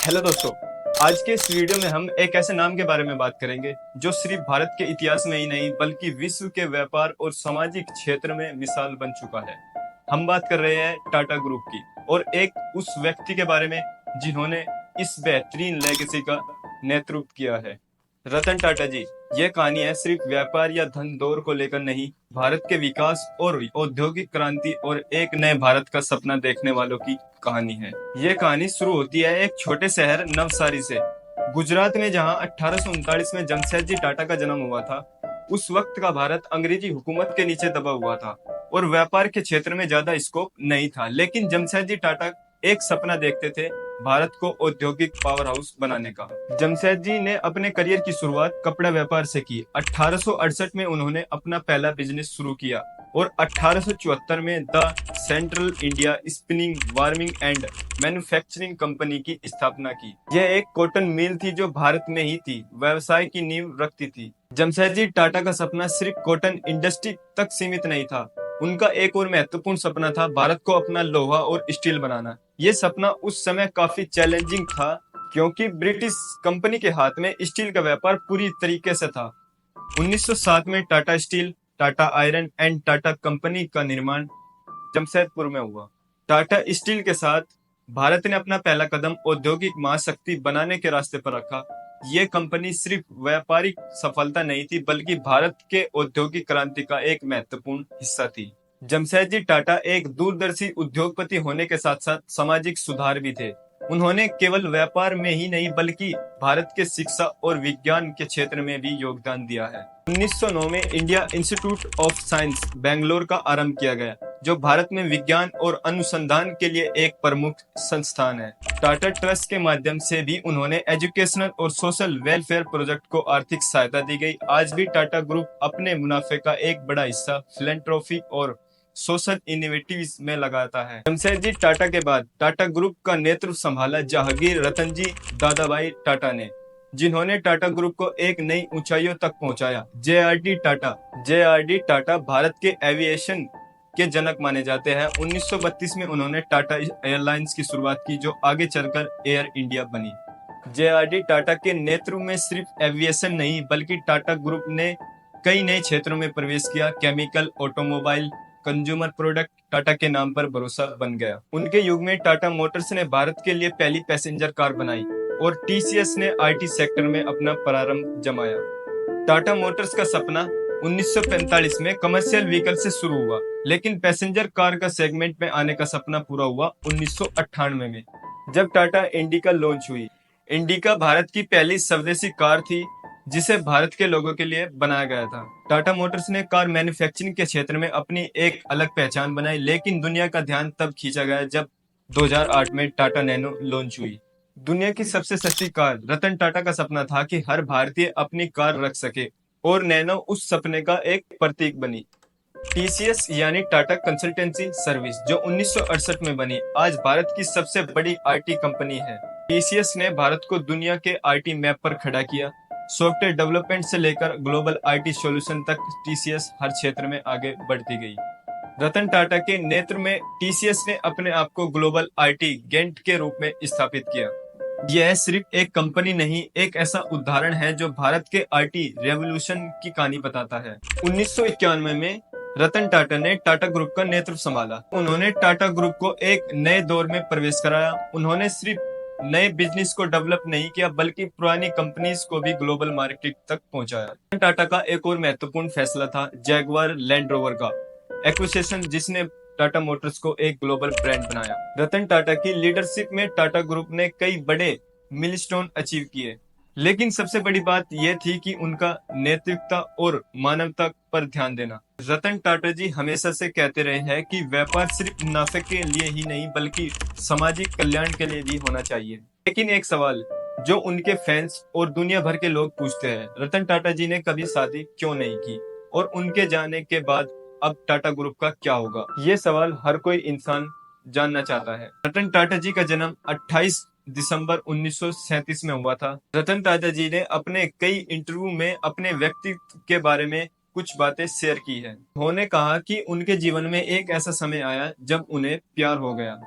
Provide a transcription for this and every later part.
Hello दोस्तों। आज के इस वीडियो में हम एक ऐसे नाम के बारे में बात करेंगे जो सिर्फ भारत के इतिहास में ही नहीं बल्कि विश्व के व्यापार और सामाजिक क्षेत्र में मिसाल बन चुका है। हम बात कर रहे हैं टाटा ग्रुप की और एक उस व्यक्ति के बारे में जिन्होंने इस बेहतरीन लेगेसी का नेतृत्व किया है, रतन टाटा जी। ये कहानी है सिर्फ व्यापार या धन दौर को लेकर नहीं, भारत के विकास और औद्योगिक क्रांति और एक नए भारत का सपना देखने वालों की कहानी है। ये कहानी शुरू होती है एक छोटे शहर नवसारी से, गुजरात में, जहां 1839 में जमशेदजी टाटा का जन्म हुआ था। उस वक्त का भारत अंग्रेजी हुकूमत के नीचे दबा हुआ था और व्यापार के क्षेत्र में ज्यादा स्कोप नहीं था, लेकिन जमशेदजी टाटा एक सपना देखते थे, भारत को औद्योगिक पावर हाउस बनाने का। जमशेदजी ने अपने करियर की शुरुआत कपड़ा व्यापार से की। 1868 में उन्होंने अपना पहला बिजनेस शुरू किया और 1874 में the central India spinning warming and manufacturing company की स्थापना की। यह एक कॉटन मिल थी जो भारत में ही थी, व्यवसाय की नींव रखती थी। जमशेदजी टाटा का सपना सिर्फ कॉटन इंडस्ट्री तक सीमित नहीं था, उनका एक और महत्वपूर्ण सपना था भारत को अपना लोहा और स्टील बनाना। ये सपना उस समय काफी चैलेंजिंग था क्योंकि ब्रिटिश कंपनी के हाथ में स्टील का व्यापार पूरी तरीके से था। 1907 में Tata steel, Tata iron and Tata company का निर्माण जमशेदपुर में हुआ। टाटा स्टील के साथ भारत ने अपना पहला कदम औद्योगिक महाशक्ति बनाने के रास्ते पर रखा। ये कंपनी सिर्फ व्यापारिक सफलता नहीं थी बल्कि भारत के औद्योगिक क्रांति का एक महत्वपूर्ण हिस्सा थी। जमशेदजी टाटा एक दूरदर्शी उद्योगपति होने के साथ साथ सामाजिक सुधार भी थे। उन्होंने केवल व्यापार में ही नहीं बल्कि भारत के शिक्षा और विज्ञान के क्षेत्र में भी योगदान दिया है। 1909 में India institute of science Bangalore का आरंभ किया गया, जो भारत में विज्ञान और अनुसंधान के लिए एक प्रमुख संस्थान है। टाटा ट्रस्ट के माध्यम से भी उन्होंने एजुकेशनल और सोशल वेलफेयर प्रोजेक्ट को आर्थिक सहायता दी गई। आज भी टाटा ग्रुप अपने मुनाफे का एक बड़ा हिस्सा फिलैंथ्रोपी और सोशल इनोवेटिव्स में लगाता है। जमशेदजी टाटा के बाद टाटा ग्रुप का नेतृत्व संभाला जहांगीर रतन जी दादाभाई टाटा ने, जिन्होंने टाटा ग्रुप को एक नई ऊंचाइयों तक पहुंचाया। जे.आर.डी. टाटा भारत के एविएशन के जनक माने जाते हैं। 1932 में उन्होंने टाटा एयरलाइंस की शुरुआत की, जो आगे चलकर एयर इंडिया बनी। जे.आर.डी. टाटा के नेतृत्व में सिर्फ एविएशन नहीं बल्कि टाटा ग्रुप ने कई नए क्षेत्रों में प्रवेश किया। Chemical, automobile, consumer product Tata के नाम पर भरोसा बन गया। उनके युग में टाटा मोटर्स ने भारत के लिए पहली पैसेंजर कार बनाई और टीसीएस ने आईटी सेक्टर में अपना प्रारंभ जमाया। टाटा मोटर्स का सपना 1945 में कमर्शियल व्हीकल से शुरू हुआ, लेकिन पैसेंजर कार का सेगमेंट में आने का सपना पूरा हुआ 1998 में, जब टाटा इंडिका लॉन्च हुई। इंडिका भारत की पहली स्वदेशी कार थी जिसे भारत के लोगों के लिए बनाया गया था। टाटा मोटर्स ने कार मैन्युफैक्चरिंग के क्षेत्र में अपनी एक अलग पहचान बनाई, लेकिन दुनिया का ध्यान तब खींचा गया जब 2008 में टाटा नैनो लॉन्च हुई। दुनिया की सबसे सस्ती कार। रतन टाटा का सपना था कि हर भारतीय अपनी कार रख सके और नैनो उस सपने का एक प्रतीक बनी। टीसीएस यानी टाटा कंसल्टेंसी सर्विस, जो 1968 में बनी, आज भारत की सबसे बड़ी आईटी कंपनी है। टीसीएस ने भारत को दुनिया के आईटी मैप पर खड़ा किया। सॉफ्टवेयर डेवलपमेंट से लेकर ग्लोबल आईटी सॉल्यूशन तक टीसीएस हर क्षेत्र में आगे बढ़ती गई। रतन टाटा के नेतृत्व में टीसीएस ने अपने आप को ग्लोबल आईटी गेंट के रूप में स्थापित किया। यह सिर्फ एक कंपनी नहीं, एक ऐसा उदाहरण है जो भारत के आईटी रेवोल्यूशन की कहानी बताता है। 1991 में रतन टाटा ने टाटा ग्रुप का नेतृत्व संभाला। उन्होंने टाटा ग्रुप को एक नए दौर में प्रवेश कराया। उन्होंने सिर्फ नए बिजनेस को डेवलप नहीं किया बल्कि पुरानी कंपनीज को भी ग्लोबल मार्केट तक पहुंचाया। टाटा का एक और महत्वपूर्ण फैसला था जैगुआर लैंड रोवर का एक्विजिशन, जिसने टाटा मोटर्स को एक ग्लोबल ब्रांड बनाया। रतन टाटा की लीडरशिप में टाटा ग्रुप ने कई बड़े मिलस्टोन अचीव किए, लेकिन सबसे बड़ी बात यह थी कि उनका नैतिकता और मानवता पर ध्यान देना। रतन टाटा जी हमेशा से कहते रहे हैं कि व्यापार सिर्फ मुनाफे के लिए ही नहीं बल्कि सामाजिक कल्याण के लिए भी होना चाहिए। लेकिन एक सवाल जो उनके फैंस और दुनिया भर के लोग पूछते हैं, रतन टाटा जी ने कभी शादी क्यों नहीं की और उनके जाने के बाद अब टाटा ग्रुप का क्या होगा? ये सवाल हर कोई इंसान जानना चाहता है। रतन टाटा जी का जन्म 28 दिसंबर 1937 में हुआ था। रतन टाटा जी ने अपने कई इंटरव्यू में अपने व्यक्तित्व के बारे में कुछ बातें शेयर की है। उन्होंने कहा कि उनके जीवन में एक ऐसा समय आया जब उन्हें प्यार हो गया।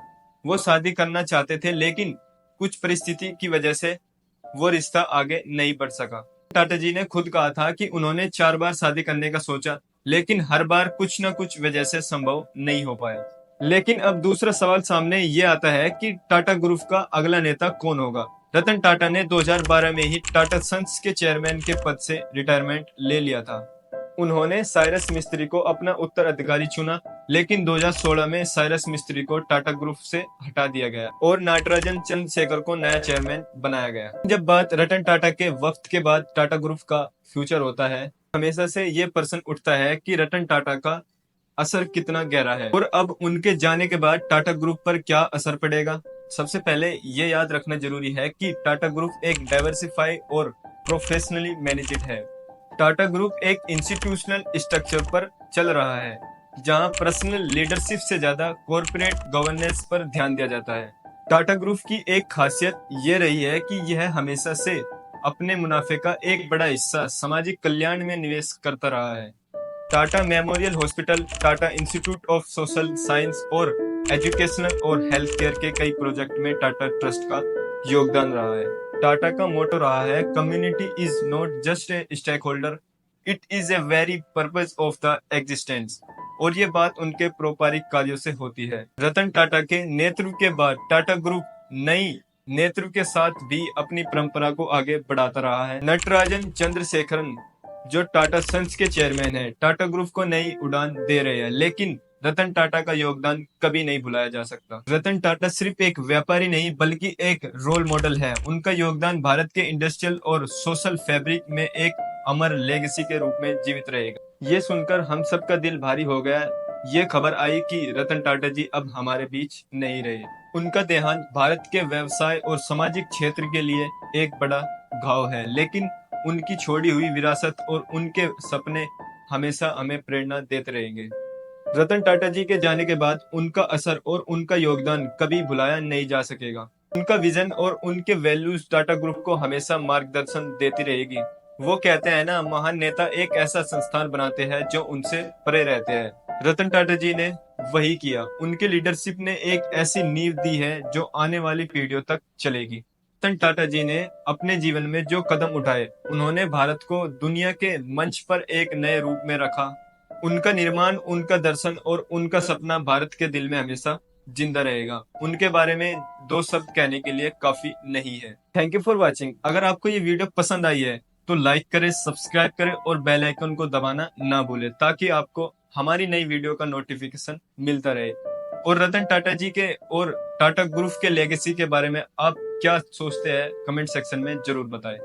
वो शादी करना चाहते थे लेकिन कुछ परिस्थिति की वजह से वो रिश्ता आगे नहीं बढ़ सका। टाटा जी ने खुद कहा था कि उन्होंने 4 बार शादी करने का सोचा, लेकिन हर बार कुछ न कुछ वजह से संभव नहीं हो पाया। लेकिन अब दूसरा सवाल सामने ये आता है कि टाटा ग्रुप का अगला नेता कौन होगा। रतन टाटा ने 2012 में ही टाटा सन्स के चेयरमैन के पद से रिटायरमेंट ले लिया था। उन्होंने साइरस मिस्त्री को अपना उत्तराधिकारी चुना, लेकिन 2016 में साइरस मिस्त्री को टाटा ग्रुप से हटा दिया गया और नाटराजन चंद्रशेखर को नया चेयरमैन बनाया गया। जब बात रतन टाटा के वक्त के बाद टाटा ग्रुप का फ्यूचर होता है, हमेशा से ये प्रश्न उठता है कि रतन टाटा का असर कितना गहरा है और अब उनके जाने के बाद टाटा ग्रुप पर क्या असर पड़ेगा। सबसे पहले ये याद रखना जरूरी है कि टाटा ग्रुप एक डाइवर्सिफाई और प्रोफेशनली मैनेज्ड है। टाटा ग्रुप एक इंस्टीट्यूशनल स्ट्रक्चर पर चल रहा है, जहां पर्सनल लीडरशिप से ज्यादा कॉर्पोरेट गवर्नेंस पर ध्यान दिया जाता है। टाटा ग्रुप की एक खासियत ये रही है कि यह हमेशा से अपने मुनाफे का एक बड़ा हिस्सा सामाजिक कल्याण में निवेश करता रहा है। Tata memorial hospital, Tata institute of social science और एजुकेशनल और हेल्थ केयर के कई प्रोजेक्ट में टाटा ट्रस्ट का योगदान रहा है। टाटा का मोटो रहा है, community is not just a stake holder, it is a very purpose of the existence. और ये बात उनके परोपकारिक कार्यों से होती है। रतन टाटा के नेतृत्व के बाद टाटा ग्रुप नई नेतृत्व के साथ भी अपनी परंपरा को आगे बढ़ाता रहा है। नटराजन चंद्रशेखरन जो टाटा सन्स के चेयरमैन है, टाटा ग्रुप को नई उड़ान दे रहे हैं, लेकिन रतन टाटा का योगदान कभी नहीं भुलाया जा सकता। रतन टाटा सिर्फ एक व्यापारी नहीं बल्कि एक रोल मॉडल है। उनका योगदान भारत के इंडस्ट्रियल और सोशल फैब्रिक में एक अमर लेगेसी के रूप में जीवित रहेगा। ये सुनकर हम सबका दिल भारी हो गया। ये खबर आई कि रतन टाटा जी अब हमारे बीच नहीं रहे। उनका देहांत भारत के व्यवसाय और सामाजिक क्षेत्र के लिए एक बड़ा घाव है, लेकिन उनकी छोड़ी हुई विरासत और उनके सपने हमेशा हमें प्रेरणा देते रहेंगे। रतन टाटा जी के जाने के बाद उनका असर और उनका योगदान कभी भुलाया नहीं जा सकेगा। उनका विजन और उनके वैल्यूज टाटा ग्रुप को हमेशा मार्गदर्शन देती रहेगी। वो कहते हैं ना, महान नेता एक ऐसा संस्थान बनाते हैं जो उनसे परे रहते हैं। रतन टाटा जी ने वही किया। उनके लीडरशिप ने एक ऐसी नींव दी है जो आने वाली पीढ़ियों तक चलेगी। रतन टाटा जी ने अपने जीवन में जो कदम उठाए, उन्होंने भारत को दुनिया के मंच पर एक नए रूप में रखा। उनका निर्माण, उनका दर्शन और उनका सपना भारत के दिल में हमेशा जिंदा रहेगा। उनके बारे में दो शब्द कहने के लिए काफी नहीं है। Thank you for watching. अगर आपको ये वीडियो पसंद आई है तो लाइक करें, सब्सक्राइब करें और बेल आइकन को दबाना ना भूलें, ताकि आपको हमारी नई वीडियो का नोटिफिकेशन मिलता रहे। और रतन टाटा जी के और टाटा ग्रुप के लेगेसी के बारे में आप क्या सोचते हैं, कमेंट सेक्शन में जरूर बताएं।